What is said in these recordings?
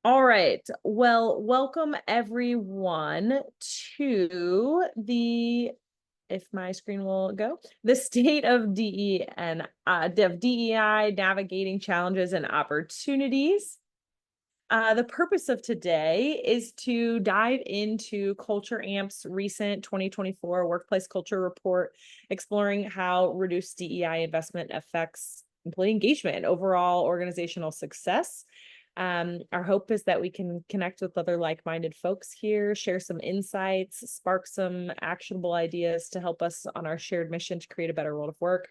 All right. Well, welcome everyone to if my screen will go, the state of DEI, navigating challenges and opportunities. The purpose of today is to dive into Culture Amp's recent 2024 Workplace Culture Report, exploring how reduced DEI investment affects employee engagement and overall organizational success. Our hope is that we can connect with other like-minded folks here, share some insights, spark some actionable ideas to help us on our shared mission to create a better world of work.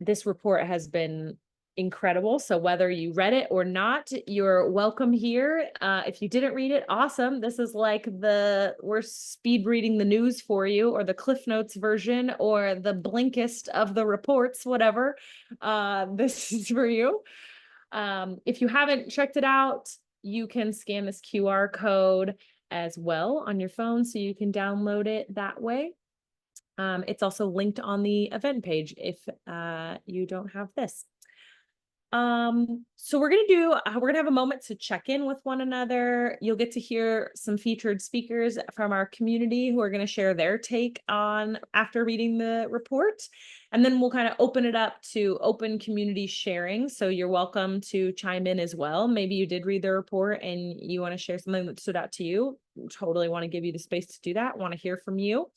This report has been incredible. So whether you read it or not, you're welcome here. If you didn't read it, awesome. This is like we're speed reading the news for you, or the Cliff Notes version, or the Blinkist of the reports, whatever. This is for you. If you haven't checked it out, you can scan this QR code as well on your phone, so you can download it that way. It's also linked on the event page if you don't have this. So we're gonna have a moment to check in with one another. You'll get to hear some featured speakers from our community who are going to share their take on after reading the report. And then we'll kind of open it up to open community sharing. So you're welcome to chime in as well. Maybe you did read the report and you want to share something that stood out to you. Totally want to give you the space to do that. Want to hear from you.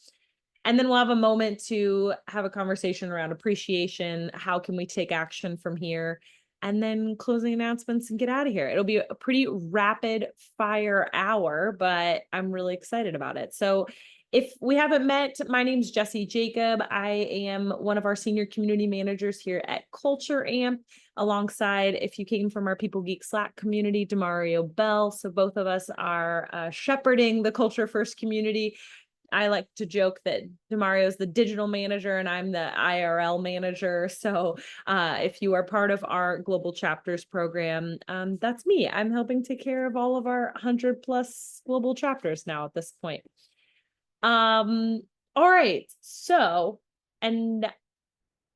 And then we'll have a moment to have a conversation around appreciation. How can we take action from here? And then closing announcements and get out of here. It'll be a pretty rapid fire hour, but I'm really excited about it. So if we haven't met, my name's Jessie Jacob. I am one of our senior community managers here at Culture Amp, alongside, if you came from our People Geek Slack community, Demario Bell. So both of us are shepherding the Culture First community. I like to joke that Demario's the digital manager and I'm the IRL manager. So if you are part of our global chapters program, that's me. I'm helping take care of all of our 100+ global chapters now at this point. All right. So, and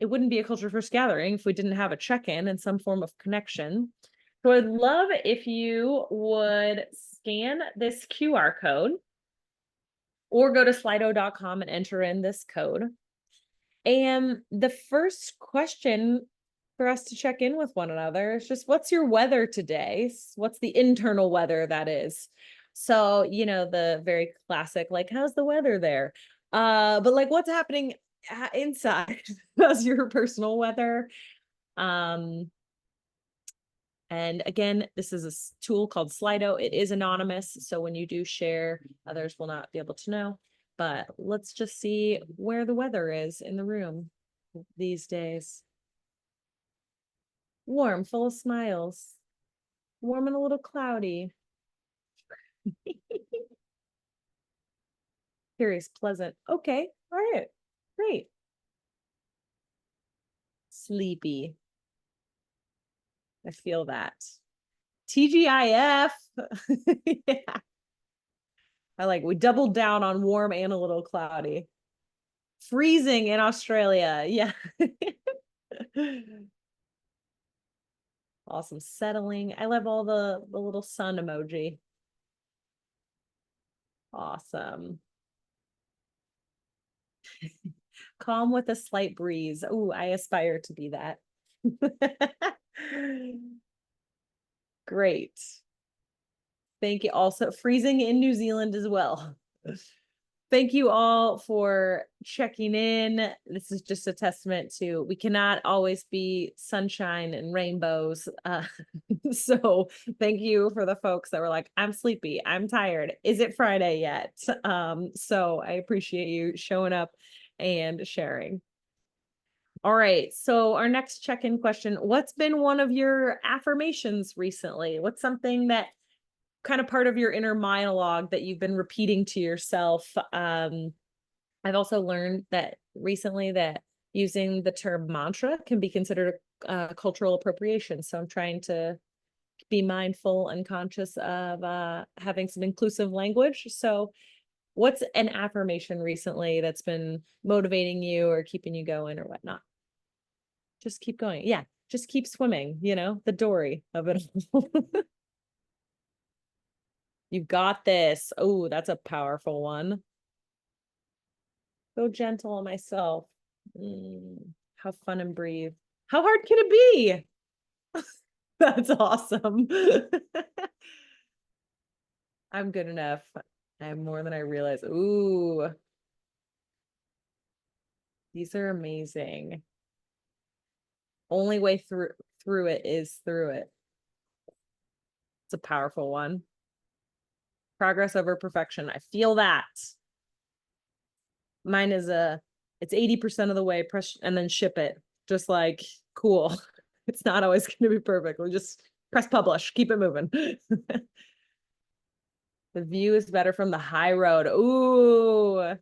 it wouldn't be a Culture First gathering if we didn't have a check-in and some form of connection. So I'd love if you would scan this QR code, or go to slido.com and enter in this code. And the first question for us to check in with one another is just, what's your weather today? What's the internal weather, that is? So, the very classic, like, how's the weather there? But like, what's happening inside? How's your personal weather? And again, this is a tool called Slido. It is anonymous, so when you do share, others will not be able to know. But let's just see where the weather is in the room these days. Warm, full of smiles. Warm and a little cloudy. Curious, pleasant. Okay, all right, great. Sleepy. I feel that. TGIF. Yeah. We doubled down on warm and a little cloudy. Freezing in Australia. Yeah. Awesome. Settling. I love all the little sun emoji. Awesome. Calm with a slight breeze. Oh, I aspire to be that. Great. Thank you. Also, freezing in New Zealand as well. Thank you all for checking in. This is just a testament to, we cannot always be sunshine and rainbows. So thank you for the folks that were like, I'm sleepy, I'm tired. Is it Friday yet? So I appreciate you showing up and sharing. All right. So our next check-in question, what's been one of your affirmations recently? What's something that kind of part of your inner monologue that you've been repeating to yourself? I've also learned that recently that using the term mantra can be considered cultural appropriation. So I'm trying to be mindful and conscious of having some inclusive language. So what's an affirmation recently that's been motivating you or keeping you going or whatnot? Just keep going. Yeah. just keep swimming, the Dory of it all. You've got this. Oh, that's a powerful one. Go gentle on myself. Have fun and breathe. How hard can it be? That's awesome. I'm good enough. I'm more than I realize. Ooh, these are amazing. Only way through it is through it. It's a powerful one. Progress over perfection. I feel that. Mine is it's 80% of the way, press and then ship it. Just like, cool. It's not always going to be perfect. We'll just press publish, keep it moving. The view is better from the high road. Ooh.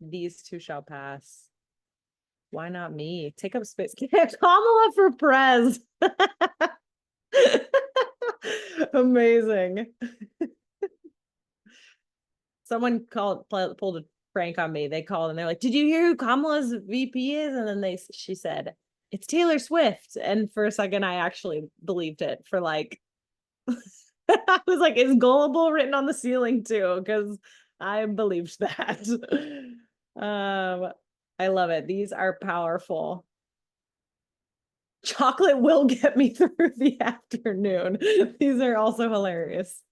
These two shall pass. Why not me? Take up space. Kamala for prez. Amazing. Someone pulled a prank on me. They called and they're like, "Did you hear who Kamala's VP is?" And then she said, "It's Taylor Swift." And for a second, I actually believed it for like, I was like, "Is gullible written on the ceiling too?" Because I believed that. I love it. These are powerful. Chocolate will get me through the afternoon. These are also hilarious.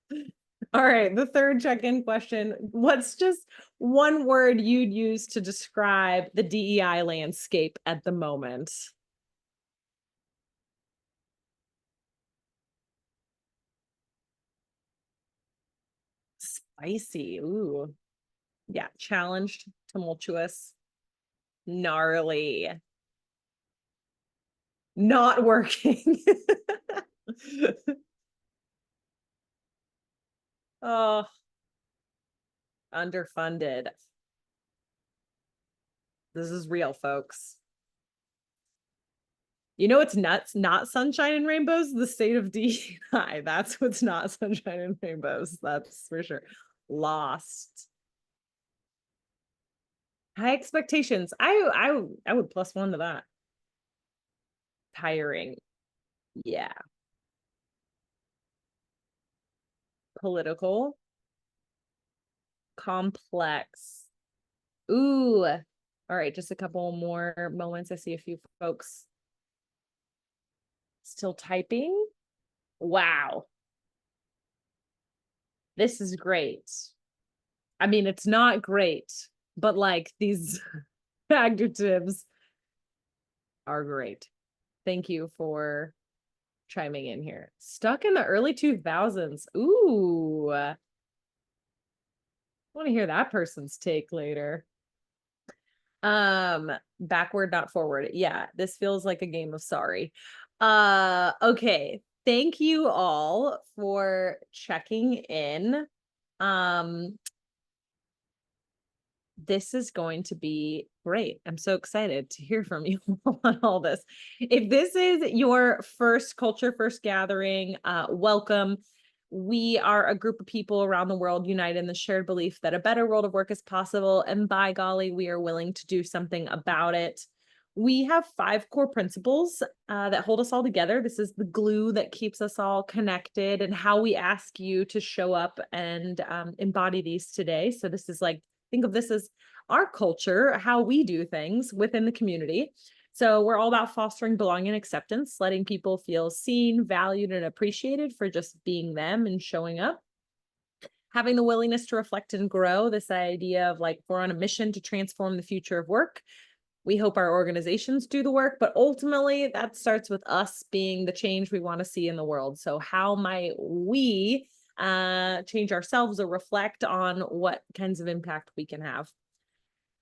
All right, the third check-in question. What's just one word you'd use to describe the DEI landscape at the moment? Spicy. Ooh. Yeah, challenged, tumultuous, gnarly, not working. Oh, underfunded. This is real, folks. It's nuts, not sunshine and rainbows, the state of DEI. That's what's not sunshine and rainbows. That's for sure. Lost. High expectations. I would plus one to that. Tiring. Yeah. Political. Complex. Ooh. All right, just a couple more moments. I see a few folks still typing. Wow. This is great. I mean, it's not great, but like these adjectives are great. Thank you for chiming in here. Stuck in the early 2000s. Ooh. I want to hear that person's take later. Backward, not forward. Yeah, this feels like a game of sorry. Okay. Thank you all for checking in. This is going to be great. I'm so excited to hear from you on all this. If this is your first Culture First gathering, welcome. We are a group of people around the world united in the shared belief that a better world of work is possible, and by golly, we are willing to do something about it. We have 5 core principles that hold us all together. This is the glue that keeps us all connected, and how we ask you to show up and embody these today. So this is like, think of this as our culture, how we do things within the community. So we're all about fostering belonging and acceptance, letting people feel seen, valued, and appreciated for just being them and showing up. Having the willingness to reflect and grow, this idea of like, we're on a mission to transform the future of work. We hope our organizations do the work, but ultimately that starts with us being the change we want to see in the world. So how might we change ourselves or reflect on what kinds of impact we can have?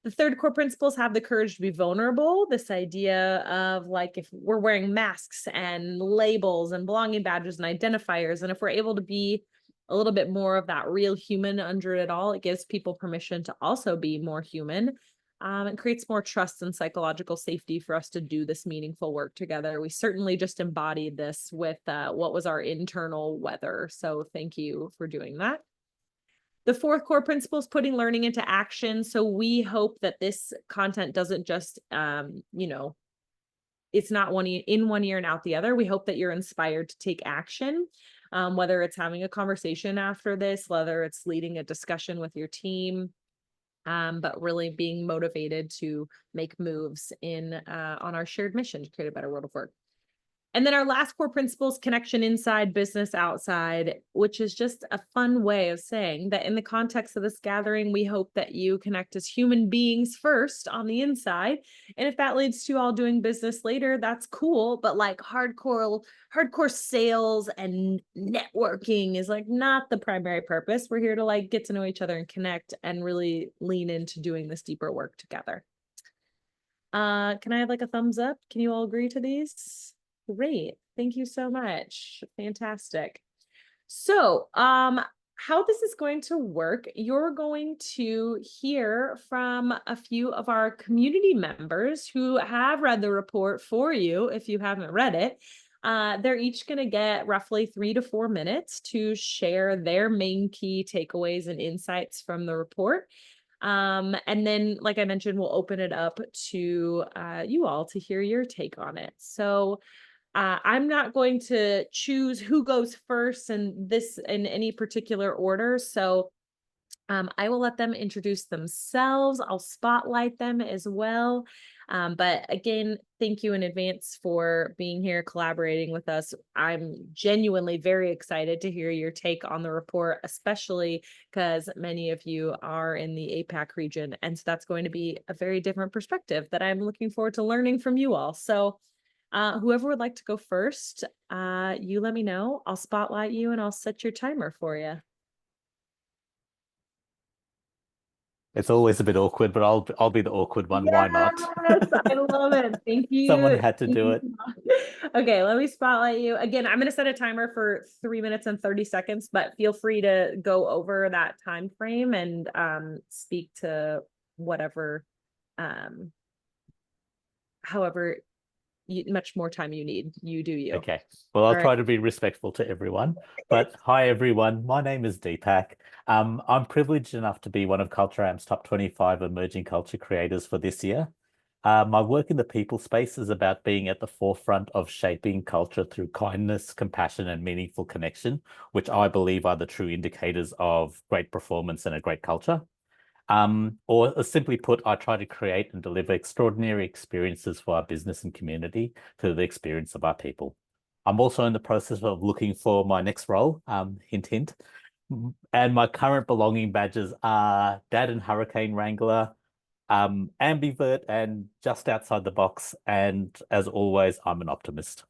The third core principles have the courage to be vulnerable. This idea of like, if we're wearing masks and labels and belonging badges and identifiers, and if we're able to be a little bit more of that real human under it all, it gives people permission to also be more human. It creates more trust and psychological safety for us to do this meaningful work together. We certainly just embodied this with what was our internal weather. So thank you for doing that. The fourth core principle is putting learning into action. So we hope that this content doesn't just, it's not in 1 ear and out the other. We hope that you're inspired to take action, whether it's having a conversation after this, whether it's leading a discussion with your team, but really being motivated to make moves on our shared mission to create a better world of work. And then our last core principle is connection inside, business outside, which is just a fun way of saying that in the context of this gathering, we hope that you connect as human beings first on the inside. And if that leads to all doing business later, that's cool. But like hardcore sales and networking is like not the primary purpose. We're here to like get to know each other and connect and really lean into doing this deeper work together. Can I have like a thumbs up? Can you all agree to these? Great. Thank you so much. Fantastic. So, how this is going to work, you're going to hear from a few of our community members who have read the report for you if you haven't read it. They're each going to get roughly 3 to 4 minutes to share their main key takeaways and insights from the report. And then, like I mentioned, we'll open it up to you all to hear your take on it. So, I'm not going to choose who goes first and this in any particular order. So I will let them introduce themselves. I'll spotlight them as well. But again, thank you in advance for being here, collaborating with us. I'm genuinely very excited to hear your take on the report, especially because many of you are in the APAC region. And so that's going to be a very different perspective that I'm looking forward to learning from you all. So whoever would like to go first, you let me know. I'll spotlight you and I'll set your timer for you. It's always a bit awkward, but I'll be the awkward one. Why not? Yes, I love it. Thank you. Someone had to do it. Okay, let me spotlight you. Again, I'm going to set a timer for 3 minutes and 30 seconds, but feel free to go over that time frame and speak to whatever, however much more time you need. You do you. Okay. Well, I'll try to be respectful to everyone. But hi, everyone. My name is Deepak. I'm privileged enough to be one of Culture Amp's top 25 emerging culture creators for this year. My work in the people space is about being at the forefront of shaping culture through kindness, compassion, and meaningful connection, which I believe are the true indicators of great performance and a great culture. Or simply put, I try to create and deliver extraordinary experiences for our business and community through the experience of our people. I'm also in the process of looking for my next role, hint, hint. And my current belonging badges are Dad and Hurricane Wrangler, ambivert and just outside the box. And as always, I'm an optimist.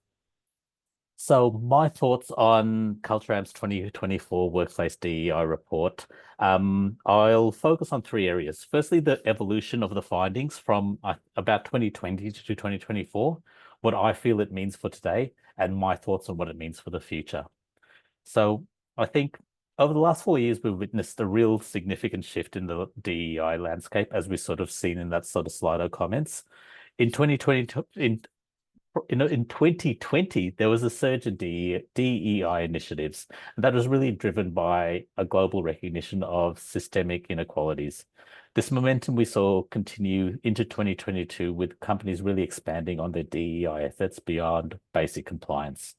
So my thoughts on Culture Amp's 2024 Workplace DEI report. I'll focus on 3 areas. Firstly, the evolution of the findings from about 2020 to 2024, what I feel it means for today, and my thoughts on what it means for the future. So I think over the last 4 years, we've witnessed a real significant shift in the DEI landscape, as we've sort of seen in that sort of Slido comments. In 2020, there was a surge in DEI initiatives, and that was really driven by a global recognition of systemic inequalities. This momentum we saw continue into 2022 with companies really expanding on their DEI efforts beyond basic compliance.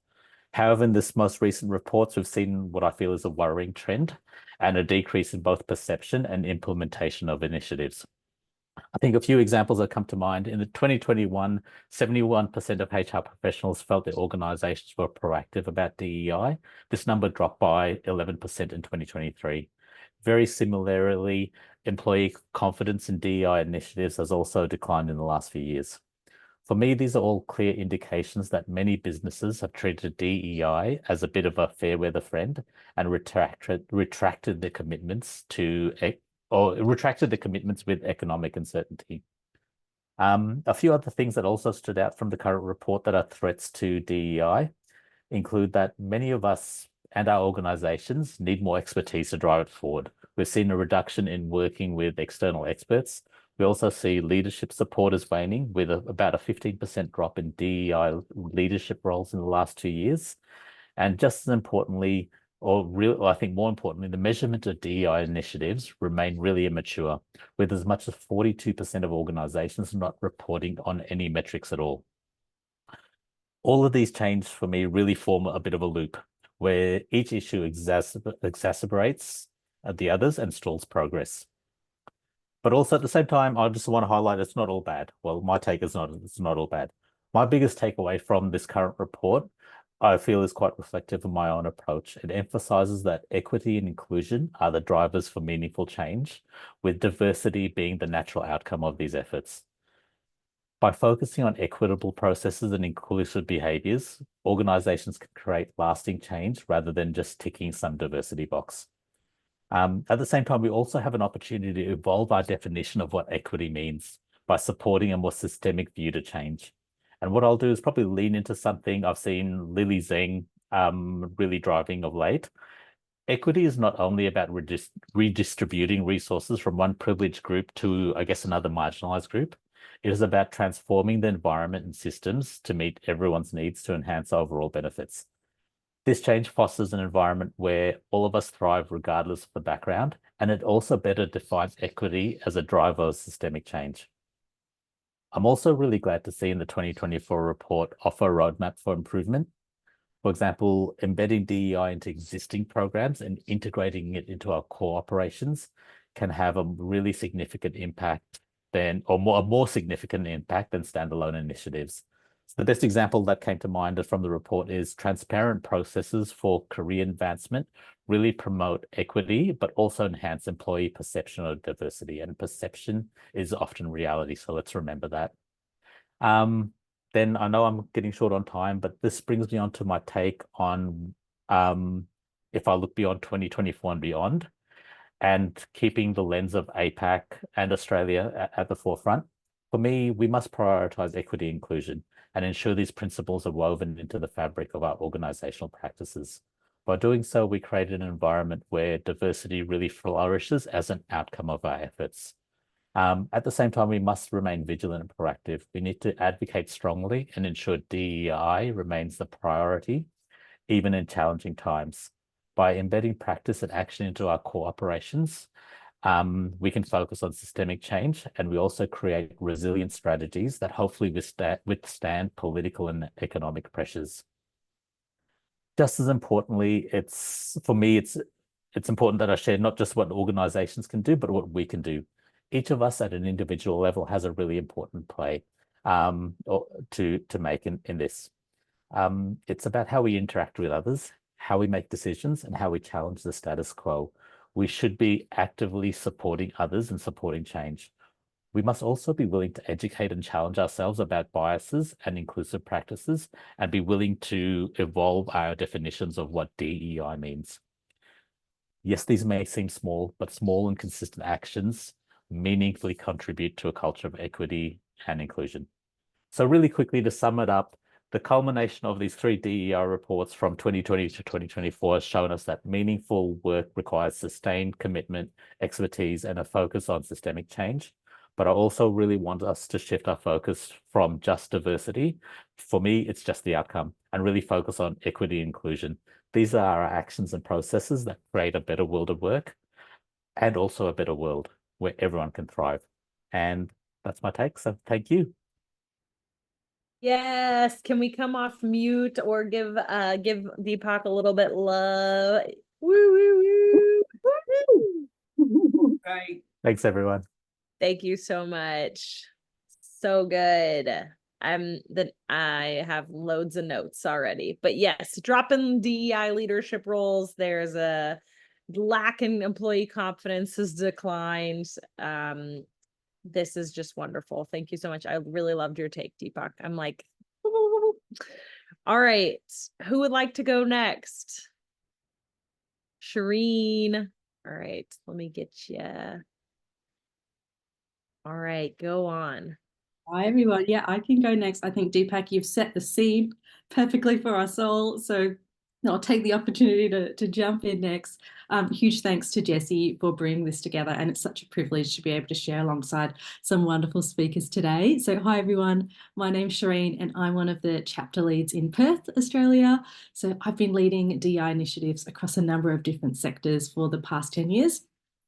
However, in this most recent reports, we've seen what I feel is a worrying trend and a decrease in both perception and implementation of initiatives. I think a few examples that come to mind. In the 2021, 71% of HR professionals felt their organizations were proactive about DEI. This number dropped by 11% in 2023. Very similarly, employee confidence in DEI initiatives has also declined in the last few years. For me, these are all clear indications that many businesses have treated DEI as a bit of a fair weather friend and retracted their commitments with economic uncertainty. A few other things that also stood out from the current report that are threats to DEI include that many of us and our organizations need more expertise to drive it forward. We've seen a reduction in working with external experts. We also see leadership support is waning with about a 15% drop in DEI leadership roles in the last 2 years. And just as importantly, I think more importantly, the measurement of DEI initiatives remain really immature, with as much as 42% of organizations not reporting on any metrics at all. All of these changes for me really form a bit of a loop where each issue exacerbates the others and stalls progress. But also at the same time, I just want to highlight it's not all bad. Well, my take is it's not all bad. My biggest takeaway from this current report, I feel, is quite reflective of my own approach. It emphasizes that equity and inclusion are the drivers for meaningful change, with diversity being the natural outcome of these efforts. By focusing on equitable processes and inclusive behaviors, organizations can create lasting change rather than just ticking some diversity box. At the same time, we also have an opportunity to evolve our definition of what equity means by supporting a more systemic view to change. And what I'll do is probably lean into something I've seen Lily Zeng really driving of late. Equity is not only about redistributing resources from one privileged group to, I guess, another marginalized group. It is about transforming the environment and systems to meet everyone's needs to enhance overall benefits. This change fosters an environment where all of us thrive regardless of the background, and it also better defines equity as a driver of systemic change. I'm also really glad to see in the 2024 report offer a roadmap for improvement. For example, embedding DEI into existing programs and integrating it into our core operations can have a really significant impact a more significant impact than standalone initiatives. So the best example that came to mind from the report is transparent processes for career advancement really promote equity, but also enhance employee perception of diversity. And perception is often reality, so let's remember that. Then I know I'm getting short on time, but this brings me on to my take on if I look beyond 2024 and beyond, and keeping the lens of APAC and Australia at the forefront. For me, we must prioritize equity and inclusion and ensure these principles are woven into the fabric of our organizational practices. By doing so, we create an environment where diversity really flourishes as an outcome of our efforts. At the same time, we must remain vigilant and proactive. We need to advocate strongly and ensure DEI remains the priority, even in challenging times. By embedding practice and action into our core operations, we can focus on systemic change, and we also create resilient strategies that hopefully withstand political and economic pressures. Just as importantly, for me, it's important that I share not just what organizations can do, but what we can do. Each of us at an individual level has a really important play to make in this. It's about how we interact with others, how we make decisions, and how we challenge the status quo. We should be actively supporting others and supporting change. We must also be willing to educate and challenge ourselves about biases and inclusive practices, and be willing to evolve our definitions of what DEI means. Yes, these may seem small, but small and consistent actions meaningfully contribute to a culture of equity and inclusion. So really quickly to sum it up, the culmination of these 3 DEI reports from 2020 to 2024 has shown us that meaningful work requires sustained commitment, expertise, and a focus on systemic change. But I also really want us to shift our focus from just diversity. For me, it's just the outcome, and really focus on equity and inclusion. These are our actions and processes that create a better world of work, and also a better world where everyone can thrive. And that's my take. So thank you. Yes. Can we come off mute or give Deepak a little bit love? Woo, woo, woo. Right. Thanks, everyone. Thank you so much. So good. I have loads of notes already, but yes, dropping DEI leadership roles. There's a lack in employee confidence has declined. This is just wonderful. Thank you so much. I really loved your take, Deepak. I'm like, all right. Who would like to go next? Shireen. All right. Let me get you. All right. Go on. Hi, everyone. Yeah, I can go next. I think, Deepak, you've set the scene perfectly for us all. So I'll take the opportunity to jump in next. Huge thanks to Jessie for bringing this together. And it's such a privilege to be able to share alongside some wonderful speakers today. So hi, everyone. My name's Shireen, and I'm one of the chapter leads in Perth, Australia. So I've been leading DEI initiatives across a number of different sectors for the past 10 years.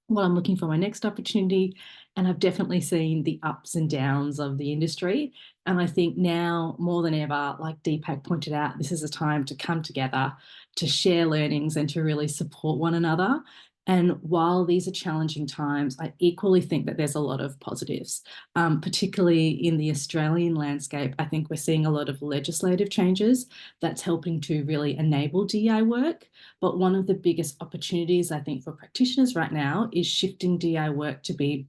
what I'm looking for my next opportunity. And I've definitely seen the ups and downs of the industry. And I think now more than ever, like Deepak pointed out, this is a time to come together, to share learnings and to really support one another. And while these are challenging times, I equally think that there's a lot of positives, particularly in the Australian landscape. I think we're seeing a lot of legislative changes that's helping to really enable DEI work. But one of the biggest opportunities, I think, for practitioners right now is shifting DEI work to be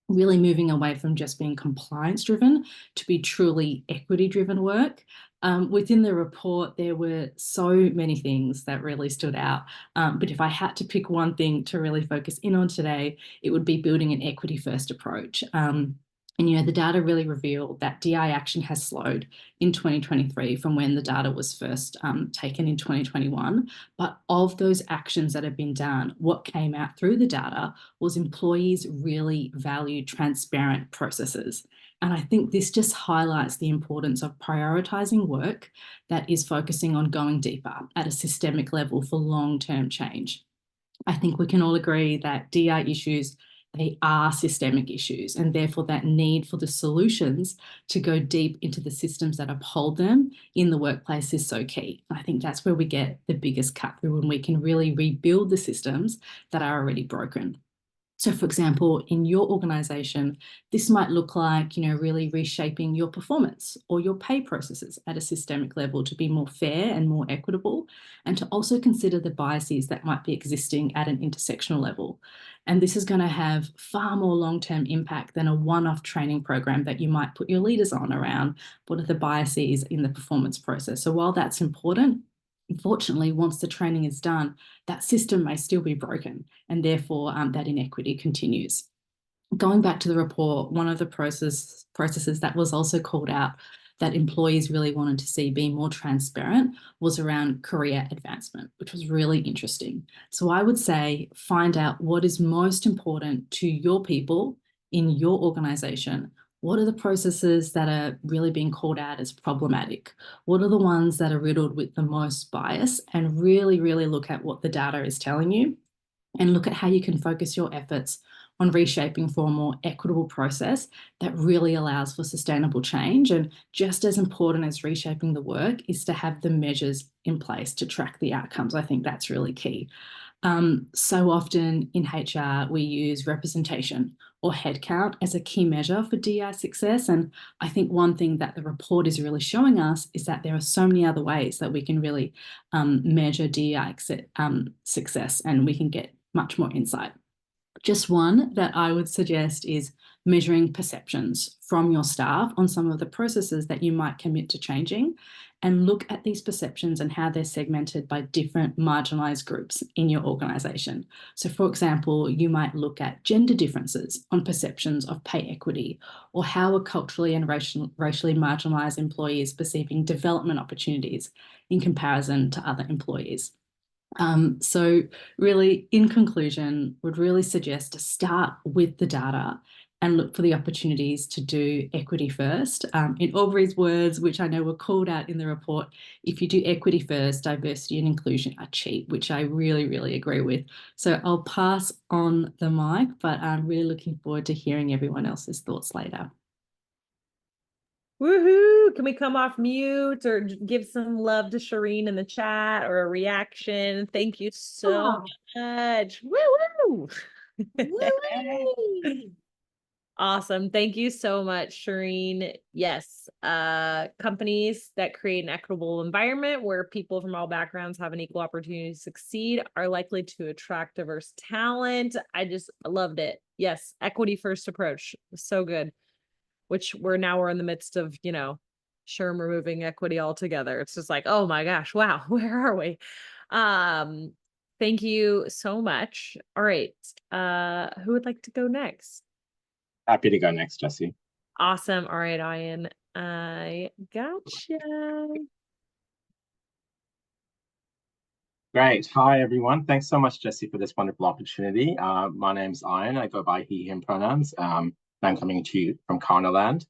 really moving away from just being compliance driven to be truly equity driven work. Within the report, there were so many things that really stood out. But if I had to pick one thing to really focus in on today, it would be building an equity first approach. And, the data really revealed that DI action has slowed in 2023 from when the data was first taken in 2021. But of those actions that have been done, what came out through the data was employees really valued transparent processes. And I think this just highlights the importance of prioritizing work that is focusing on going deeper at a systemic level for long-term change. I think we can all agree that DI issues, they are systemic issues, and therefore that need for the solutions to go deep into the systems that uphold them in the workplace is so key. I think that's where we get the biggest cut through, when we can really rebuild the systems that are already broken. So, for example, in your organization, this might look like, really reshaping your performance or your pay processes at a systemic level to be more fair and more equitable, and to also consider the biases that might be existing at an intersectional level. And this is going to have far more long-term impact than a one-off training program that you might put your leaders on around what are the biases in the performance process. So while that's important, unfortunately, once the training is done, that system may still be broken, and therefore that inequity continues. Going back to the report, one of the processes that was also called out that employees really wanted to see being more transparent was around career advancement, which was really interesting. So I would say find out what is most important to your people in your organization. What are the processes that are really being called out as problematic? What are the ones that are riddled with the most bias? And really, really look at what the data is telling you, and look at how you can focus your efforts on reshaping for a more equitable process that really allows for sustainable change. And just as important as reshaping the work is to have the measures in place to track the outcomes. I think that's really key. So often in HR, we use representation or headcount as a key measure for DI success. And I think one thing that the report is really showing us is that there are so many other ways that we can really measure DI success, and we can get much more insight. Just one that I would suggest is measuring perceptions from your staff on some of the processes that you might commit to changing, and look at these perceptions and how they're segmented by different marginalized groups in your organization. So for example, you might look at gender differences on perceptions of pay equity, or how are culturally and racially marginalized employees perceiving development opportunities in comparison to other employees. So really, in conclusion, would really suggest to start with the data and look for the opportunities to do equity first. In Aubrey's words, which I know were called out in the report, if you do equity first, diversity and inclusion are cheap, which I really, really agree with. So I'll pass on the mic, but I'm really looking forward to hearing everyone else's thoughts later. Woohoo! Can we come off mute or give some love to Shireen in the chat, or a reaction? Thank you so much. Woo woo! Awesome. Thank you so much, Shireen. Yes, companies that create an equitable environment where people from all backgrounds have an equal opportunity to succeed are likely to attract diverse talent. I just loved it. Yes, equity first approach. So good. Which we're in the midst of, SHRM removing equity altogether. It's just like, oh my gosh, wow, where are we? Thank you so much. All right. Who would like to go next? Happy to go next, Jesse. Awesome. All right, Ian. I gotcha. Great. Hi, everyone. Thanks so much, Jesse, for this wonderful opportunity. My name's Ian. I go by he, him pronouns. I'm coming to you from Karnaland,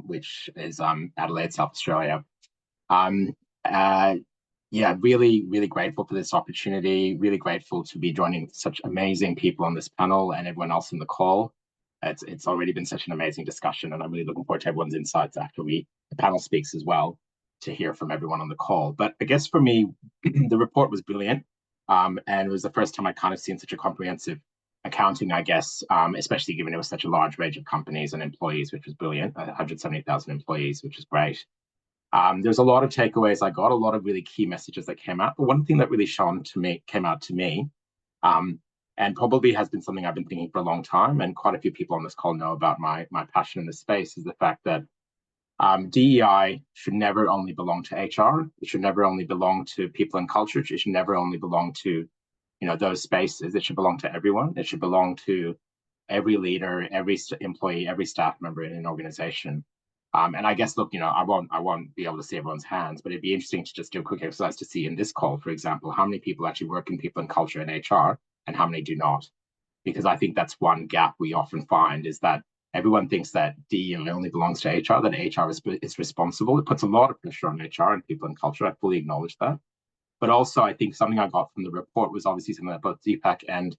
which is Adelaide, South Australia. yeah, really, really grateful for this opportunity. Really grateful to be joining such amazing people on this panel and everyone else in the call. It's already been such an amazing discussion, and I'm really looking forward to everyone's insights after the panel speaks as well, to hear from everyone on the call. But I guess for me, the report was brilliant, and it was the first time I kind of seen such a comprehensive accounting, I guess, especially given it was such a large range of companies and employees, which was brilliant. 170,000 employees, which is great. There's a lot of takeaways I got, a lot of really key messages that came out. But one thing that really came out to me, and probably has been something I've been thinking for a long time, and quite a few people on this call know about my passion in this space, is the fact that DEI should never only belong to HR. It should never only belong to people and culture. It should never only belong to, those spaces. It should belong to everyone. It should belong to every leader, every employee, every staff member in an organization. And I guess, look, I won't be able to see everyone's hands, but it'd be interesting to just do a quick exercise to see in this call, for example, how many people actually work in people and culture and HR, and how many do not. Because I think that's one gap we often find, is that everyone thinks that DE only belongs to HR, that HR is responsible. It puts a lot of pressure on HR and people and culture. I fully acknowledge that. But also, I think something I got from the report was obviously something that both Deepak and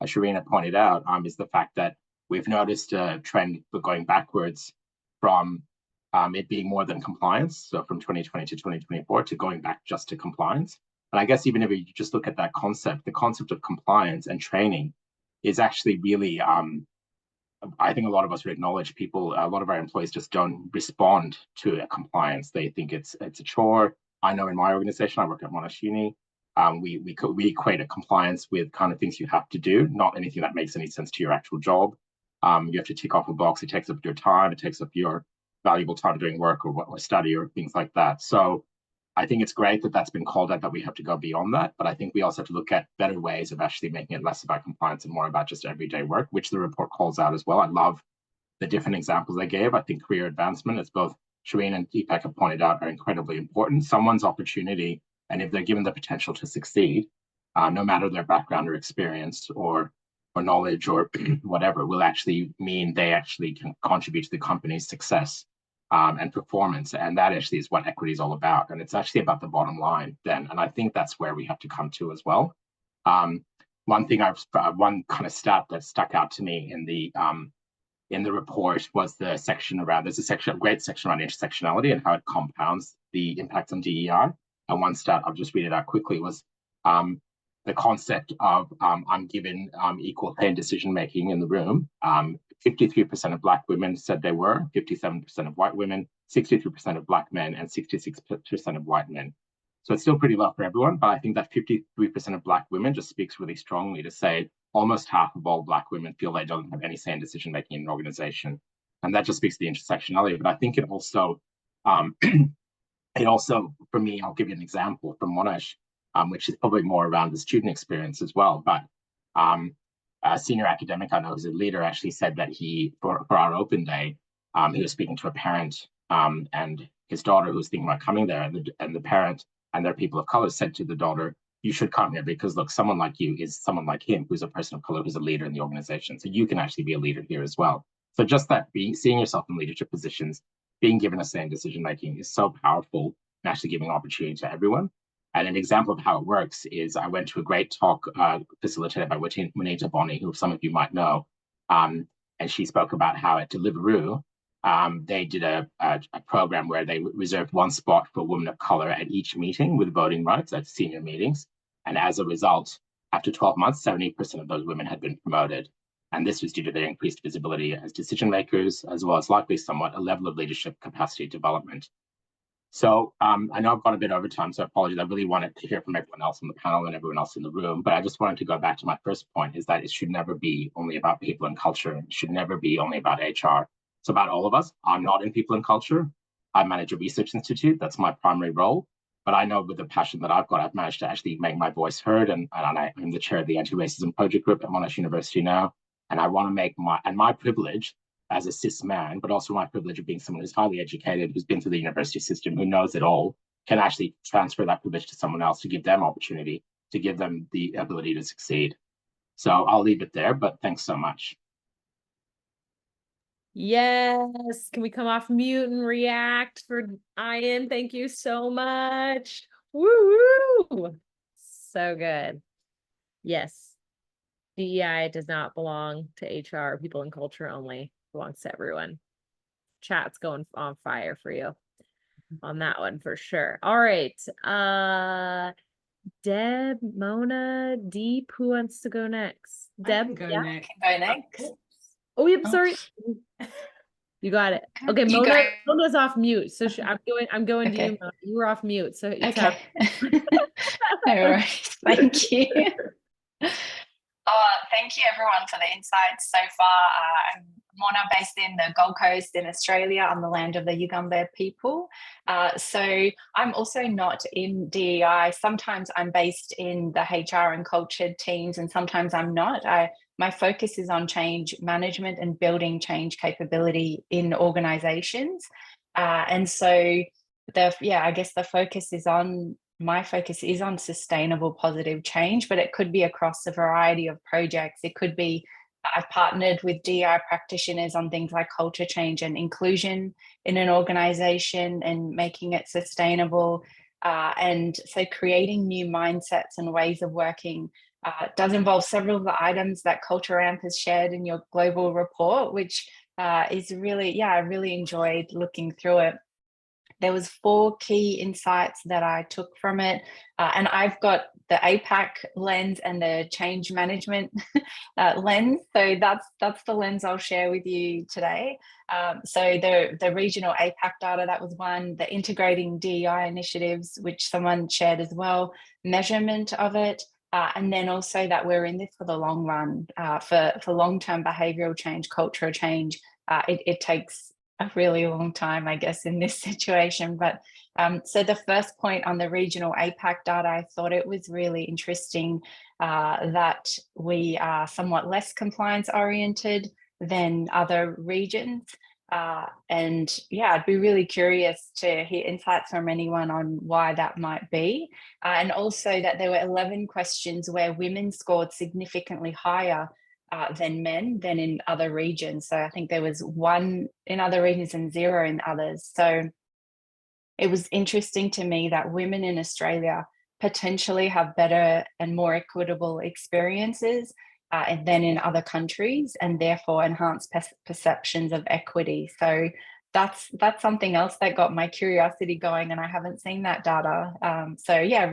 Sharina pointed out, is the fact that we've noticed a trend going backwards from it being more than compliance, so from 2020 to 2024, to going back just to compliance. And I guess even if you just look at that concept, the concept of compliance and training is actually really, I think a lot of us would acknowledge a lot of our employees just don't respond to a compliance. They think it's a chore. I know in my organization, I work at Monash Uni, we equate a compliance with kind of things you have to do, not anything that makes any sense to your actual job. You have to tick off a box. It takes up your time. It takes up your valuable time doing work or study or things like that. So I think it's great that that's been called out, that we have to go beyond that. But I think we also have to look at better ways of actually making it less about compliance and more about just everyday work, which the report calls out as well. I love the different examples they gave. I think career advancement, as both Shireen and Deepak have pointed out, are incredibly important. Someone's opportunity, and if they're given the potential to succeed, no matter their background or experience or knowledge or whatever, will actually mean they actually can contribute to the company's success and performance. And that actually is what equity is all about. And it's actually about the bottom line then. And I think that's where we have to come to as well. One kind of stat that stuck out to me in the report was the section around, there's a great section around intersectionality and how it compounds the impact on DEI. And one stat, I'll just read it out quickly, was the concept of I'm given equal pay in decision-making in the room. 53% of Black women said they were, 57% of white women, 63% of Black men, and 66% of white men. So it's still pretty low for everyone, but I think that 53% of Black women just speaks really strongly to say almost half of all Black women feel they don't have any say in decision-making in an organization. And that just speaks to the intersectionality. But I think it also, for me, I'll give you an example from Monash, which is probably more around the student experience as well. But a senior academic I know who's a leader actually said that for our open day, he was speaking to a parent and his daughter who was thinking about coming there, and the parent and their people of color said to the daughter, you should come here because look, someone like you is someone like him who's a person of color, who's a leader in the organization. So you can actually be a leader here as well. So just that seeing yourself in leadership positions, being given a say in decision-making is so powerful and actually giving opportunity to everyone. And an example of how it works is I went to a great talk facilitated by Winita Bonney, who some of you might know. And she spoke about how at Deliveroo, they did a program where they reserved one spot for women of color at each meeting with voting rights at senior meetings. And as a result, after 12 months, 70% of those women had been promoted. And this was due to their increased visibility as decision makers, as well as likely somewhat a level of leadership capacity development. So I know I've got a bit over time, so apologies. I really wanted to hear from everyone else on the panel and everyone else in the room, but I just wanted to go back to my first point, is that it should never be only about people and culture. It should never be only about HR. It's about all of us. I'm not in people and culture. I manage a research institute. That's my primary role. But I know with the passion that I've got, I've managed to actually make my voice heard. And I'm the chair of the Anti-Racism Project Group at Monash University now. And I want to make my privilege as a cis man, but also my privilege of being someone who's highly educated, who's been through the university system, who knows it all, can actually transfer that privilege to someone else to give them opportunity, to give them the ability to succeed. So I'll leave it there, but thanks so much. Yes. Can we come off mute and react for Ian? Thank you so much. Woo! So good. Yes. DEI does not belong to HR, people and culture only. It belongs to everyone. Chat's going on fire for you on that one for sure. All right. Deb, Mona, Deep, who wants to go next? Deb, Go yeah. next. Go next. Oh, yep, Oh. sorry. You got it. Okay, You Mona, go. Mona's off mute. So I'm going to Okay. you, Mona. You were off mute. So you tell. Okay. No worries. Thank you. Thank you everyone for the insights so far. I'm Mona, based in the Gold Coast in Australia on the land of the Yugambeh people. So I'm also not in DEI. Sometimes I'm based in the HR and culture teams, and sometimes I'm not. My focus is on change management and building change capability in organizations. And so I guess my focus is on sustainable positive change, but it could be across a variety of projects. It could be I've partnered with DEI practitioners on things like culture change and inclusion in an organization and making it sustainable. And so creating new mindsets and ways of working does involve several of the items that Culture Amp has shared in your global report, which is really, I really enjoyed looking through it. There was 4 key insights that I took from it. And I've got the APAC lens and the change management lens. So that's the lens I'll share with you today. So the regional APAC data, that was one, the integrating DEI initiatives, which someone shared as well, measurement of it, and then also that we're in this for the long run, for long-term behavioural change, cultural change. It takes a really long time, I guess, in this situation. But so the first point on the regional APAC data, I thought it was really interesting that we are somewhat less compliance oriented than other regions. And I'd be really curious to hear insights from anyone on why that might be. And also that there were 11 questions where women scored significantly higher than men than in other regions. So I think there was 1 in other regions and 0 in others. So it was interesting to me that women in Australia potentially have better and more equitable experiences than in other countries, and therefore enhanced perceptions of equity. So that's something else that got my curiosity going, and I haven't seen that data.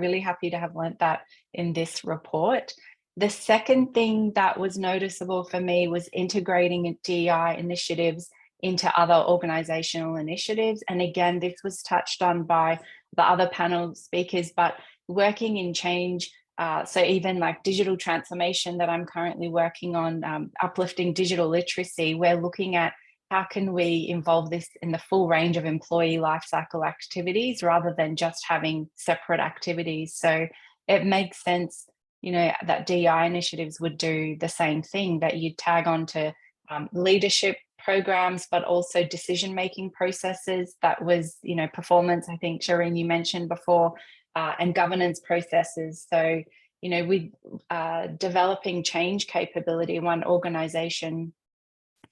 Really happy to have learnt that in this report. The second thing that was noticeable for me was integrating DEI initiatives into other organizational initiatives. And again, this was touched on by the other panel speakers, but working in change, so even like digital transformation that I'm currently working on, uplifting digital literacy, we're looking at how can we involve this in the full range of employee lifecycle activities rather than just having separate activities. So it makes sense, that DEI initiatives would do the same thing, that you tag on to leadership programs, but also decision-making processes. That was, performance, I think, Shireen, you mentioned before, and governance processes. So, with developing change capability, one organization,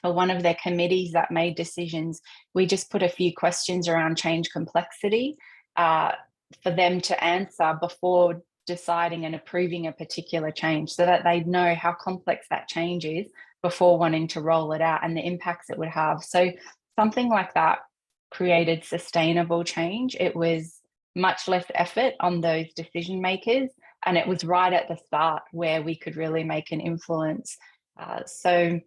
for one of their committees that made decisions, we just put a few questions around change complexity for them to answer before deciding and approving a particular change, so that they know how complex that change is before wanting to roll it out and the impacts it would have. So something like that created sustainable change. It was much less effort on those decision makers, and it was right at the start where we could really make an influence. Also,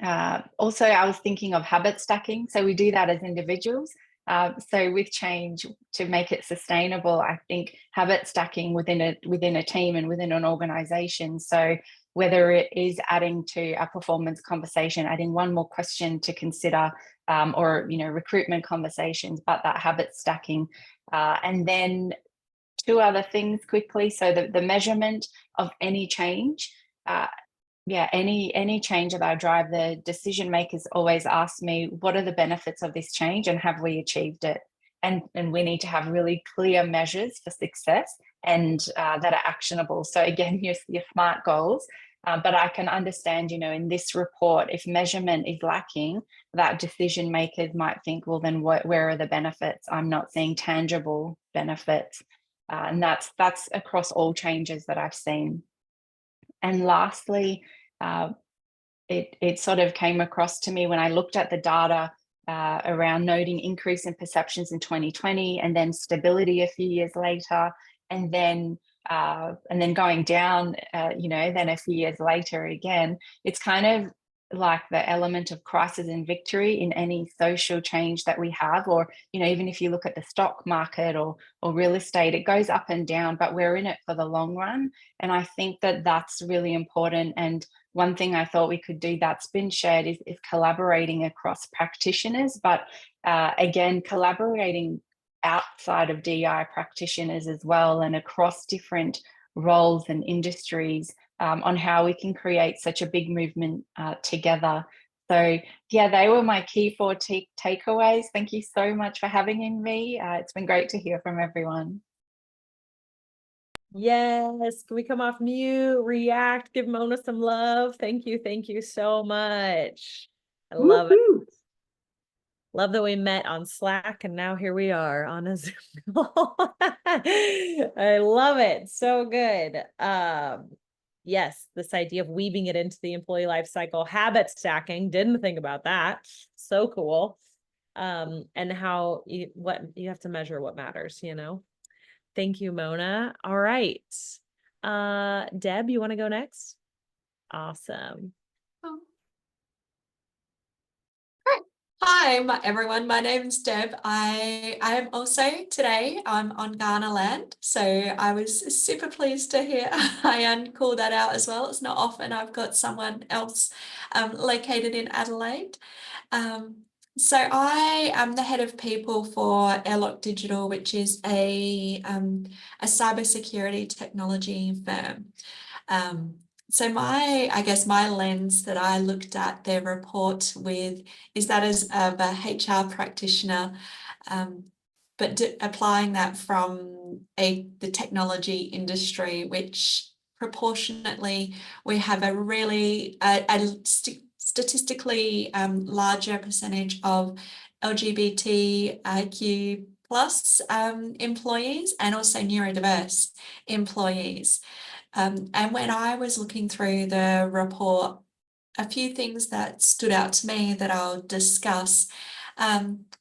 I was thinking of habit stacking. So we do that as individuals. So with change, to make it sustainable, I think habit stacking within a team and within an organization. So whether it is adding to a performance conversation, adding one more question to consider, or recruitment conversations, but that habit stacking. And then 2 other things quickly. So the measurement of any change. Any change that I drive, the decision makers always ask me, what are the benefits of this change and have we achieved it? And we need to have really clear measures for success and that are actionable. So again, your SMART goals, But I can understand, in this report, if measurement is lacking, that decision makers might think, well, then where are the benefits? I'm not seeing tangible benefits. And that's across all changes that I've seen. And lastly, it sort of came across to me when I looked at the data around noting increase in perceptions in 2020 and then stability a few years later, and then going down, then a few years later again. It's kind of like the element of crisis and victory in any social change that we have, or even if you look at the stock market or real estate, it goes up and down, but we're in it for the long run. And I think that that's really important. And one thing I thought we could do that's been shared is collaborating across practitioners, but again, collaborating outside of DEI practitioners as well, and across different roles and industries, on how we can create such a big movement together. So yeah, they were my key 4 takeaways. Thank you so much for having me. It's been great to hear from everyone. Yes, can we come off mute, react, give Mona some love? Thank you so much. I love it. Love that we met on Slack and now here we are on a Zoom call. I love it. So good. Yes, this idea of weaving it into the employee life cycle, habit stacking, didn't think about that. So cool. And how you have to measure what matters, Thank you, Mona. All right. Deb, you want to go next? Awesome. Hi, everyone. My name's Deb. I am also today on Ghana land, so I was super pleased to hear Ayan call that out as well. It's not often I've got someone else located in Adelaide. So I am the head of people for Airlock Digital, which is a cybersecurity technology firm. So I guess my lens that I looked at their report with is that as a HR practitioner, but applying that from the technology industry, which proportionately we have a really statistically larger percentage of LGBTIQ plus employees and also neurodiverse employees. And when I was looking through the report, a few things that stood out to me that I'll discuss.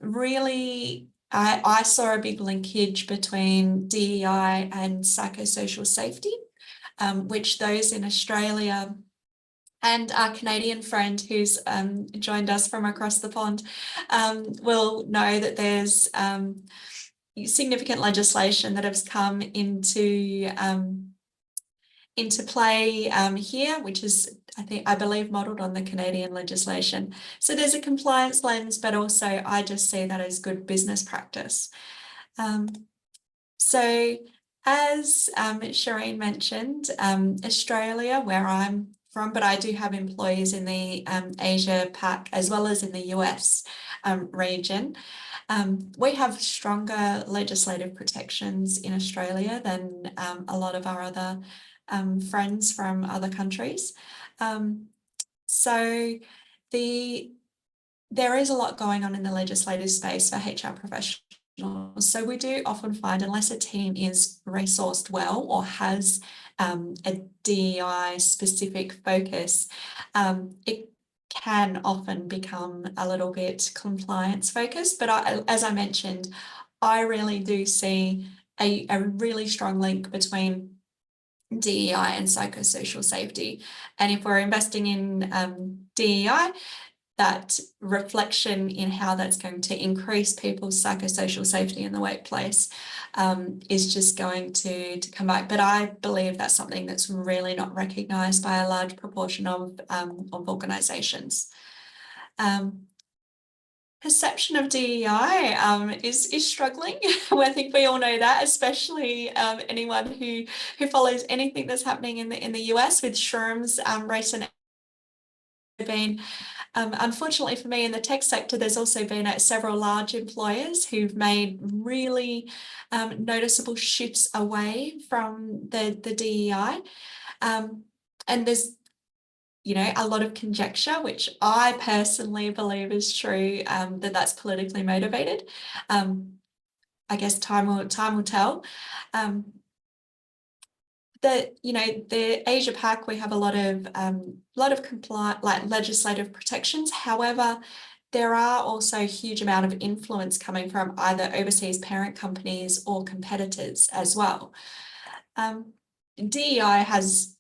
Really, I saw a big linkage between DEI and psychosocial safety, which those in Australia and our Canadian friend who's joined us from across the pond will know that there's significant legislation that has come into play here, which is, I believe, modelled on the Canadian legislation. So there's a compliance lens, but also I just see that as good business practice. So as Shireen mentioned, Australia, where I'm from, but I do have employees in the Asia PAC as well as in the US region. We have stronger legislative protections in Australia than a lot of our other friends from other countries. So there is a lot going on in the legislative space for HR professionals. So we do often find, unless a team is resourced well or has a DEI specific focus, it can often become a little bit compliance focused. But as I mentioned, I really do see a really strong link between DEI and psychosocial safety. And if we're investing in DEI, that reflection in how that's going to increase people's psychosocial safety in the workplace is just going to come back. But I believe that's something that's really not recognised by a large proportion of organisations. Perception of DEI is struggling. I think we all know that, especially anyone who follows anything that's happening in the US with Sherm's recent been. Unfortunately for me in the tech sector, there's also been several large employers who've made really noticeable shifts away from the DEI. And there's a lot of conjecture, which I personally believe is true, that that's politically motivated. I guess time will tell. That the Asia Pac, we have a lot of compliant, like legislative protections. However, there are also a huge amount of influence coming from either overseas parent companies or competitors as well. DEI has,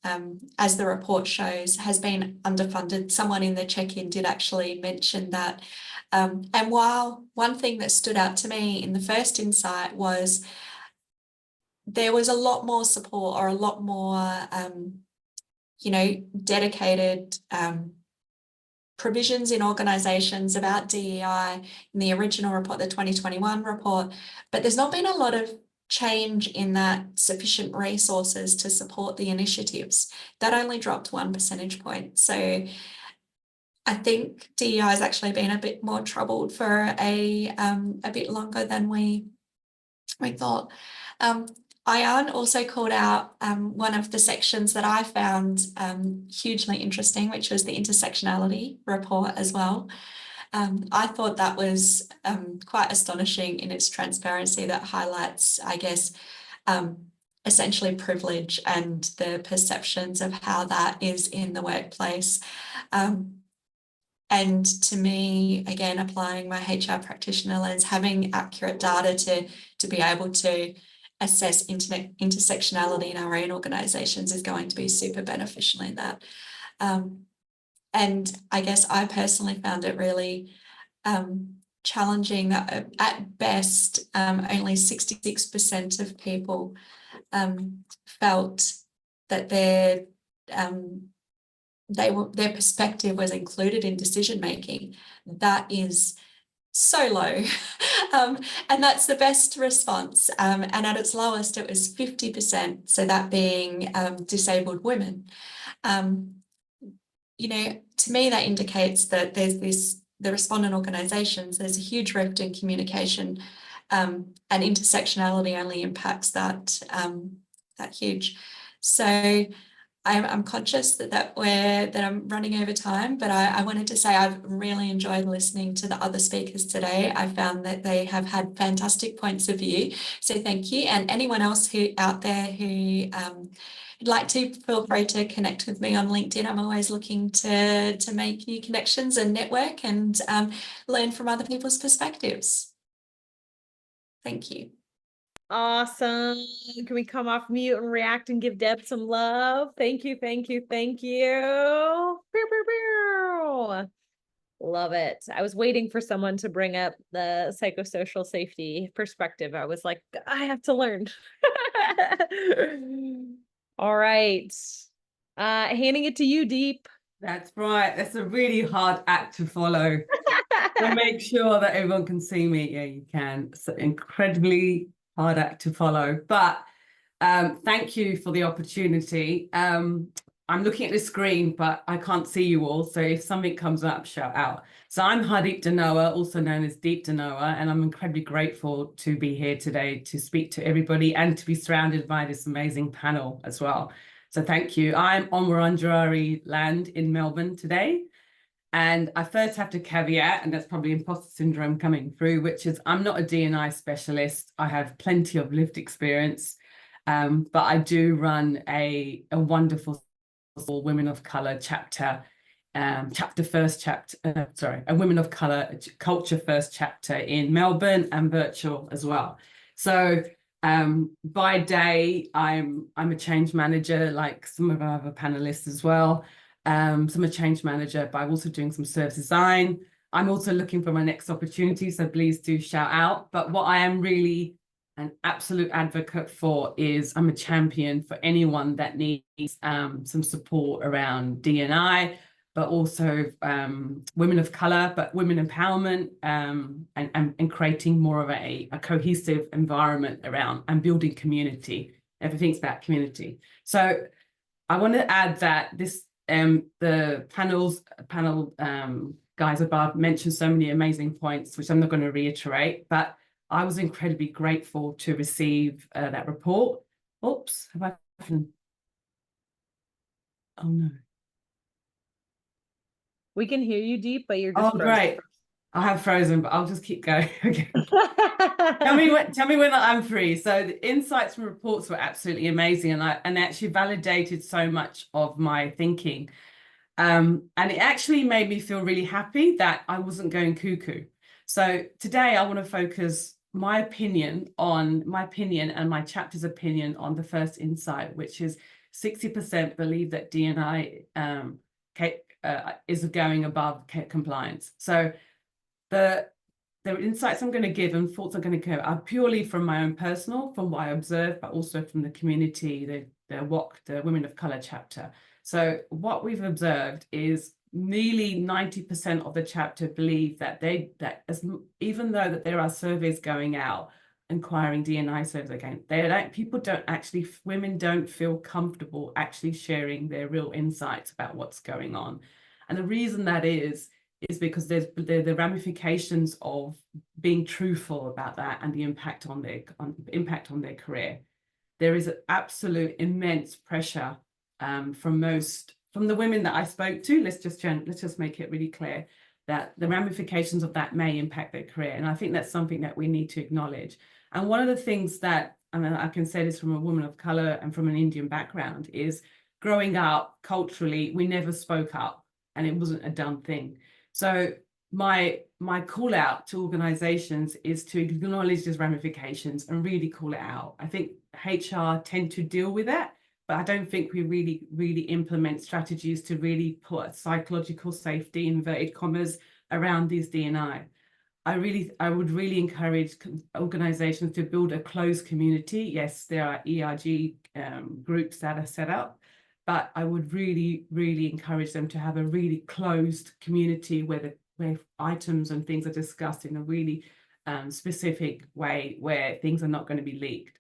as the report shows, has been underfunded. Someone in the check-in did actually mention that. And while one thing that stood out to me in the first insight was there was a lot more support, or a lot more, dedicated provisions in organisations about DEI in the original report, the 2021 report, but there's not been a lot of change in that sufficient resources to support the initiatives. That only dropped 1 percentage point. So I think DEI has actually been a bit more troubled for a bit longer than we thought. Ayan also called out one of the sections that I found hugely interesting, which was the intersectionality report as well. I thought that was quite astonishing in its transparency, that highlights, I guess, essentially privilege and the perceptions of how that is in the workplace. And to me, again, applying my HR practitioner lens, having accurate data to be able to assess intersectionality in our own organisations is going to be super beneficial in that. And I guess I personally found it really challenging that at best, only 66% of people felt that their perspective was included in decision making. That is so low. And that's the best response. And at its lowest, it was 50%. So that being disabled women. To me, that indicates that there's the respondent organisations, there's a huge rift in communication, and intersectionality only impacts that huge. So I'm conscious that I'm running over time, but I wanted to say I've really enjoyed listening to the other speakers today. I found that they have had fantastic points of view. So thank you. And anyone else out there who would like to, feel free to connect with me on LinkedIn. I'm always looking to make new connections and network and learn from other people's perspectives. Thank you. Awesome. Can we come off mute and react and give Deb some love? Thank you, thank you, thank you. Pew, pew, pew. Love it. I was waiting for someone to bring up the psychosocial safety perspective. I was like, I have to learn. All right. Handing it to you, Deep. That's right. That's a really hard act to follow. To make sure that everyone can see me. Yeah, you can. It's an incredibly hard act to follow, but thank you for the opportunity. I'm looking at the screen, but I can't see you all. So if something comes up, shout out. So I'm Hardeep Danoa, also known as Deep Danoa, and I'm incredibly grateful to be here today to speak to everybody and to be surrounded by this amazing panel as well. So thank you. I'm on Wurundjeri land in Melbourne today. And I first have to caveat, and that's probably imposter syndrome coming through, which is I'm not a D&I specialist. I have plenty of lived experience, but I do run a wonderful Women of Colour chapter, a Women of Colour culture first chapter in Melbourne and virtual as well. So by day, I'm a change manager, like some of our other panelists as well. So I'm a change manager, but I'm also doing some service design. I'm also looking for my next opportunity, so please do shout out. But what I am really an absolute advocate for is I'm a champion for anyone that needs some support around D&I, but also women of colour, but women empowerment, and creating more of a cohesive environment around and building community. Everything's about community. So I want to add that this the panel guys above mentioned so many amazing points, which I'm not going to reiterate, but I was incredibly grateful to receive that report. Oops, have I? Oh no. We can hear you, Deep, but you're just Oh, frozen. great. I have frozen, but I'll just keep going. Okay. Tell me when I'm free. So the insights from reports were absolutely amazing, and actually validated so much of my thinking. And it actually made me feel really happy that I wasn't going cuckoo. So today I want to focus my opinion and my chapter's opinion on the first insight, which is 60% believe that D&I is going above compliance. So the insights I'm going to give and thoughts I'm going to give are purely from my own personal, from what I observed, but also from the community, the WOC, the Women of Colour chapter. So what we've observed is nearly 90% of the chapter believe that even though that there are surveys going out, inquiring D&I surveys again, women don't feel comfortable actually sharing their real insights about what's going on. And the reason that is because there's the ramifications of being truthful about that and the impact on their career. There is an absolute immense pressure from the women that I spoke to. Let's just make it really clear that the ramifications of that may impact their career, and I think that's something that we need to acknowledge. And one of the things that, and I can say this from a woman of color and from an Indian background, is growing up culturally, we never spoke up, and it wasn't a done thing. So my call out to organizations is to acknowledge these ramifications and really call it out. I think HR tend to deal with that, but I don't think we really implement strategies to really put psychological safety, inverted commas, around these D&I. I would really encourage organizations to build a closed community. Yes, there are ERG groups that are set up, but I would really encourage them to have a really closed community where items and things are discussed in a really specific way, where things are not going to be leaked.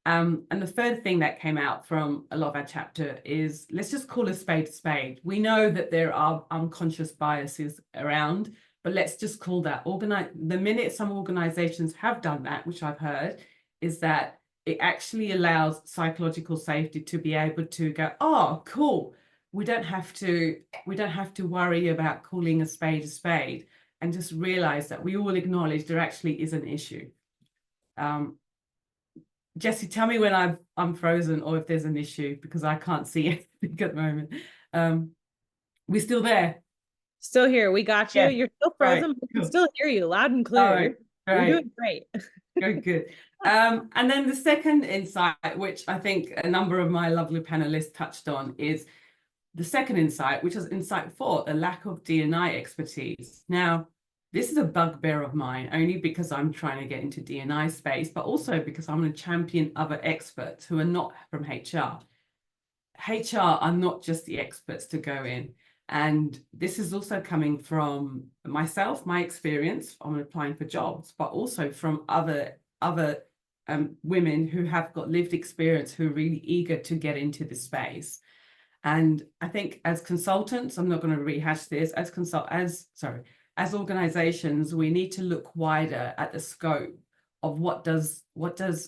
And the third thing that came out from a lot of our chapter is, let's just call a spade a spade. We know that there are unconscious biases around, but let's just call that. The minute some organizations have done that, which I've heard, is that it actually allows psychological safety to be able to go, oh, cool. We don't have to worry about calling a spade, and just realize that we all acknowledge there actually is an issue. Jesse, tell me when I'm frozen or if there's an issue, because I can't see anything at the moment. We're still there. Still here. We got you. Yeah. You're still frozen, Right. but we can still hear you loud and clear. You're doing great. Good. And then the second insight, which I think a number of my lovely panelists touched on, is the second insight, which is insight 4, the lack of D&I expertise. Now, this is a bugbear of mine, only because I'm trying to get into D&I space, but also because I'm going to champion other experts who are not from HR. HR are not just the experts to go in. And this is also coming from myself, my experience on applying for jobs, but also from other women who have got lived experience, who are really eager to get into this space. And I think as consultants, I'm not going to rehash this, as organizations, we need to look wider at the scope of what does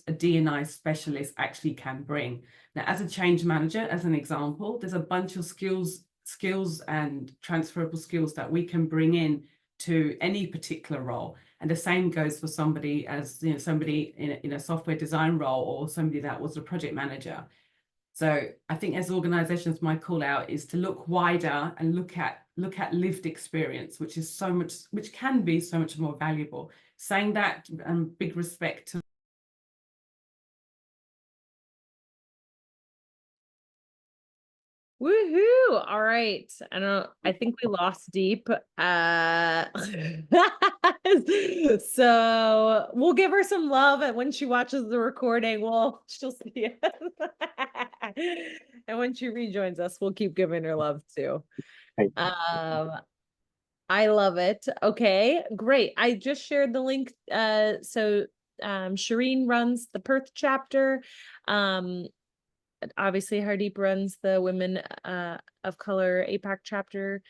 a D&I specialist actually can bring. Now, as a change manager, as an example, there's a bunch of skills and transferable skills that we can bring in to any particular role. And the same goes for somebody in a software design role, or somebody that was a project manager. So I think as organizations, my call out is to look wider and look at lived experience, which can be so much more valuable. Saying that, big respect to Woohoo! All right. I think we lost Deep. So we'll give her some love, and when she watches the recording, she'll see it. And when she rejoins us, we'll keep giving her love too. I love it. Okay, great. I just shared the link. So Shireen runs the Perth chapter. Obviously Hardeep runs the Women of Color APAC chapter.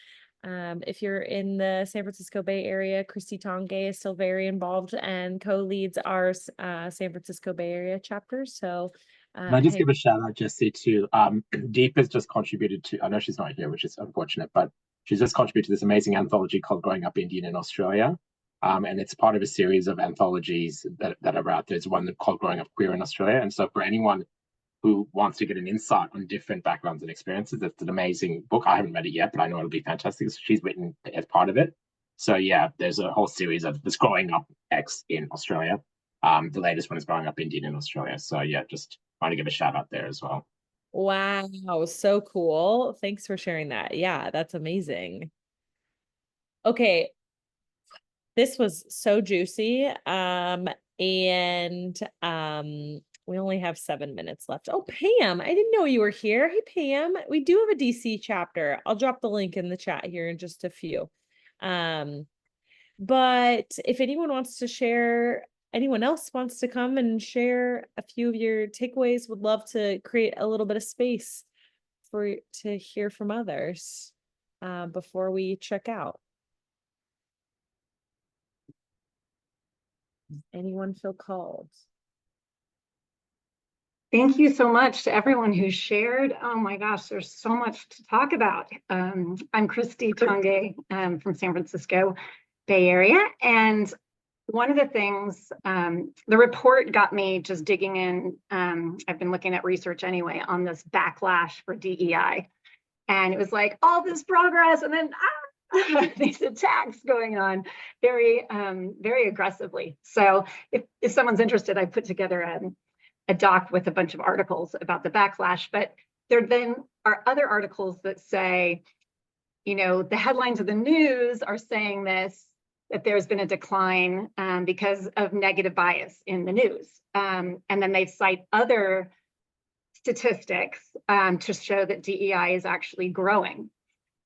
If you're in the San Francisco Bay Area, Christy Tongay is still very involved and co-leads our San Francisco Bay Area chapter. So can I just give a shout out, Jessie, to Deep has just contributed to, I know she's not here, which is unfortunate, but She's just contributed to this amazing anthology called Growing Up Indian in Australia. And it's part of a series of anthologies that are out there. There's one called Growing Up Queer in Australia. And so for anyone who wants to get an insight on different backgrounds and experiences, that's an amazing book. I haven't read it yet, but I know it'll be fantastic. So she's written as part of it. So yeah, there's a whole series of this Growing Up X in Australia. The latest one is Growing Up Indian in Australia. So yeah, just trying to give a shout out there as well. Wow, so cool. Thanks for sharing that. Yeah, that's amazing. Okay. This was so juicy. We only have 7 minutes left. Oh, Pam, I didn't know you were here. Hey, Pam, we do have a DC chapter. I'll drop the link in the chat here in just a few. But if anyone wants to share, anyone else wants to come and share a few of your takeaways, would love to create a little bit of space to hear from others before we check out. Anyone feel called? Thank you so much to everyone who shared. Oh my gosh, there's so much to talk about. I'm Christy Tonge from San Francisco Bay Area. And one of the things, the report got me just digging in. I've been looking at research anyway on this backlash for DEI. And it was like all this progress and then these attacks going on very aggressively. So if someone's interested, I put together a doc with a bunch of articles about the backlash, but there then are other articles that say, you know, the headlines of the news are saying this, that there's been a decline because of negative bias in the news. And then they cite other statistics to show that DEI is actually growing.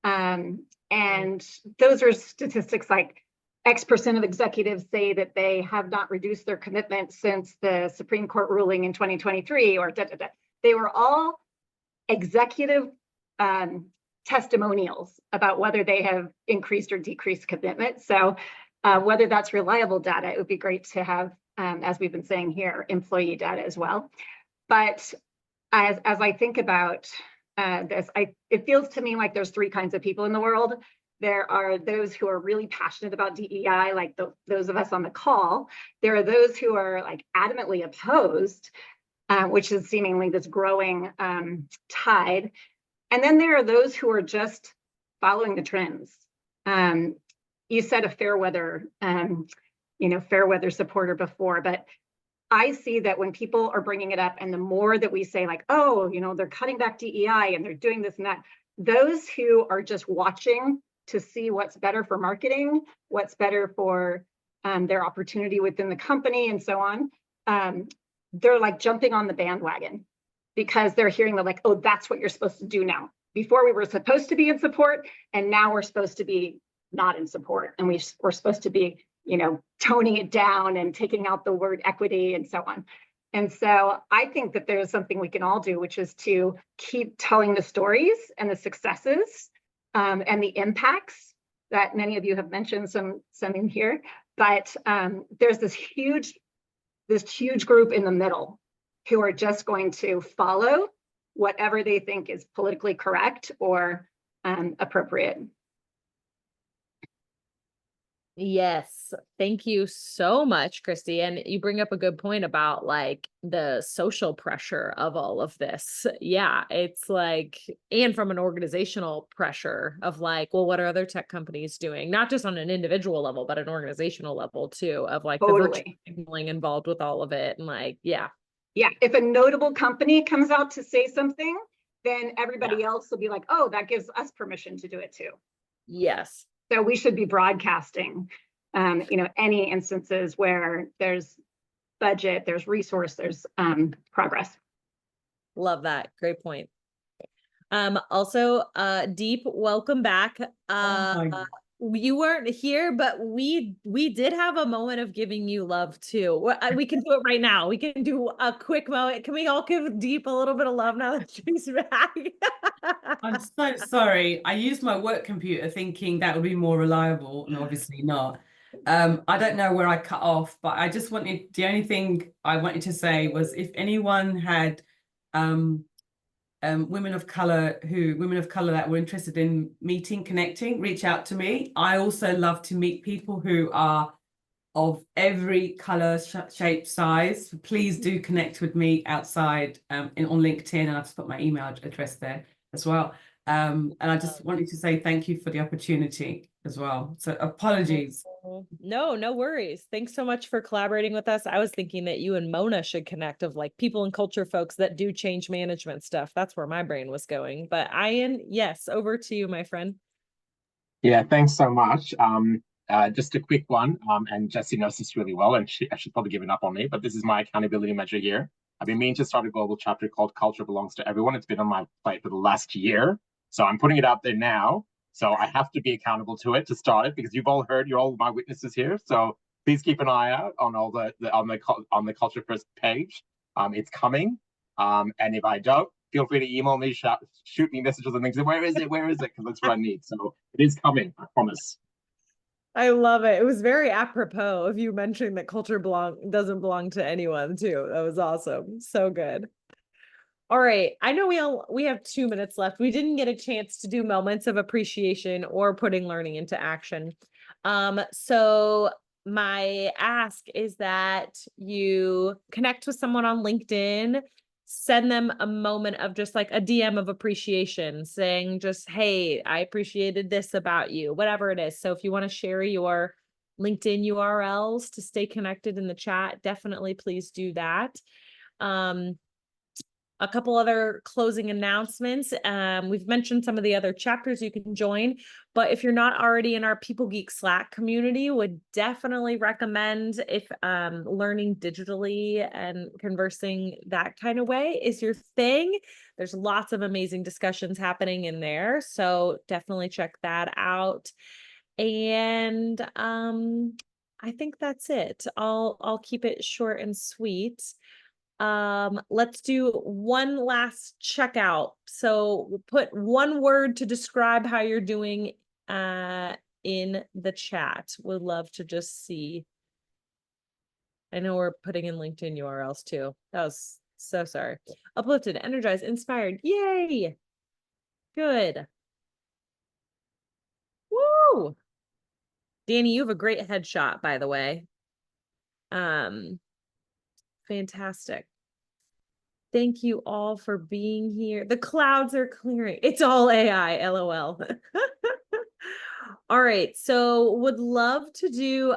And those are statistics like X% of executives say that they have not reduced their commitment since the Supreme Court ruling in 2023, or They were all executive testimonials about whether they have increased or decreased commitment. So whether that's reliable data, it would be great to have, as we've been saying here, employee data as well. But as I think about this, it feels to me like there's three kinds of people in the world. There are those who are really passionate about DEI, like those of us on the call. There are those who are like adamantly opposed, which is seemingly this growing tide. And then there are those who are just following the trends. You said a fair weather supporter before, but I see that when people are bringing it up, and the more that we say like, oh, you know, they're cutting back DEI and they're doing this and that, those who are just watching to see what's better for marketing, what's better for their opportunity within the company and so on, they're like jumping on the bandwagon because they're hearing that like, oh, that's what you're supposed to do now. Before we were supposed to be in support, and now we're supposed to be not in support. And we're supposed to be, you know, toning it down and taking out the word equity and so on. And so I think that there's something we can all do, which is to keep telling the stories and the successes and the impacts that many of you have mentioned, some in here. But there's this huge group in the middle who are just going to follow whatever they think is politically correct or appropriate. Yes, thank you so much, Christy. And you bring up a good point about like the social pressure of all of this. Yeah, it's like, and from an organizational pressure of like, well, what are other tech companies doing? Not just on an individual level, but an organizational level too, of like the virtue signaling involved with all of it. And like, yeah. Yeah, if a notable company comes out to say something, then everybody else will be like, oh, that gives us permission to do it too. Yes. So we should be broadcasting, any instances where there's budget, there's resource, there's progress. Love that. Great point. Also, Deep, welcome back. You weren't here, but we did have a moment of giving you love too. We can do it right now. We can do a quick moment. Can we all give Deep a little bit of love now that she's back? I'm so sorry. I used my work computer thinking that would be more reliable, and obviously not. I don't know where I cut off, but I just wanted, the only thing I wanted to say was if anyone had women of color that were interested in meeting, connecting, reach out to me. I also love to meet people who are of every color, shape, size. Please do connect with me outside on LinkedIn, and I've just put my email address there as well. And I just wanted to say thank you for the opportunity as well. So apologies. No worries. Thanks so much for collaborating with us. I was thinking that you and Mona should connect, of like people and culture folks that do change management stuff. That's where my brain was going. But Ian, yes, over to you, my friend. Yeah, thanks so much. Just a quick one, and Jessie knows this really well, and she's probably given up on me, but this is my accountability measure here. I've been meaning to start a global chapter called Culture Belongs to Everyone. It's been on my plate for the last year, so I'm putting it out there now. So I have to be accountable to it to start it, because you've all heard, you're all my witnesses here. So please keep an eye out on all on the Culture First page. It's coming, and if I don't, feel free to email me, shoot me messages and things. Where is it? Where is it? Because that's what I need. So it is coming, I promise. I love it. It was very apropos of you mentioning that culture doesn't belong to anyone too. That was awesome. So good. All right. I know we have 2 minutes left. We didn't get a chance to do moments of appreciation or putting learning into action. So my ask is that you connect with someone on LinkedIn, send them a moment of just like a DM of appreciation, saying just, hey, I appreciated this about you, whatever it is. So if you want to share your LinkedIn URLs to stay connected in the chat, definitely please do that. A couple other closing announcements. We've mentioned some of the other chapters you can join, but if you're not already in our People Geek Slack community, would definitely recommend, if learning digitally and conversing that kind of way is your thing. There's lots of amazing discussions happening in there, so definitely check that out. And I think that's it. I'll keep it short and sweet. Let's do one last checkout. So we'll put one word to describe how you're doing in the chat. Would love to just see. I know we're putting in LinkedIn URLs too. That was so sorry. Uplifted, energized, inspired. Yay. Good. Woo. Danny, you have a great headshot, by the way. Fantastic. Thank you all for being here. The clouds are clearing. It's all AI, LOL. All right, so would love to do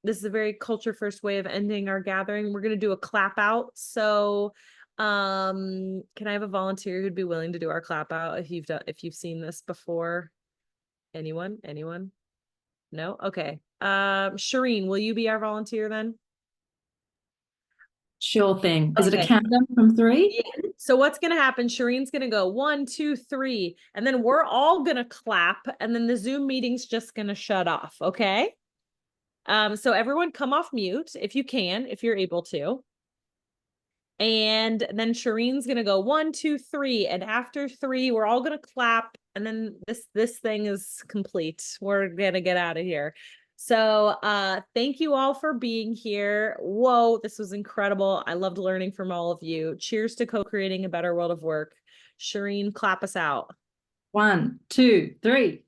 this is a very culture first way of ending our gathering. We're going to do a clap out. So can I have a volunteer who'd be willing to do our clap out if you've seen this before? Anyone? No? Okay. Shireen, will you be our volunteer then? Sure thing. Is it a Okay. countdown from 3? Yeah. So what's going to happen? Shireen's going to go 1, 2, 3, and then we're all going to clap, and then the Zoom meeting's just going to shut off. Okay. So everyone come off mute if you can, if you're able to. And then Shireen's going to go 1, 2, 3. And after 3, we're all going to clap. And then this thing is complete. We're going to get out of here. So thank you all for being here. Whoa, this was incredible. I loved learning from all of you. Cheers to co-creating a better world of work. Shireen, clap us out. 1, 2, 3.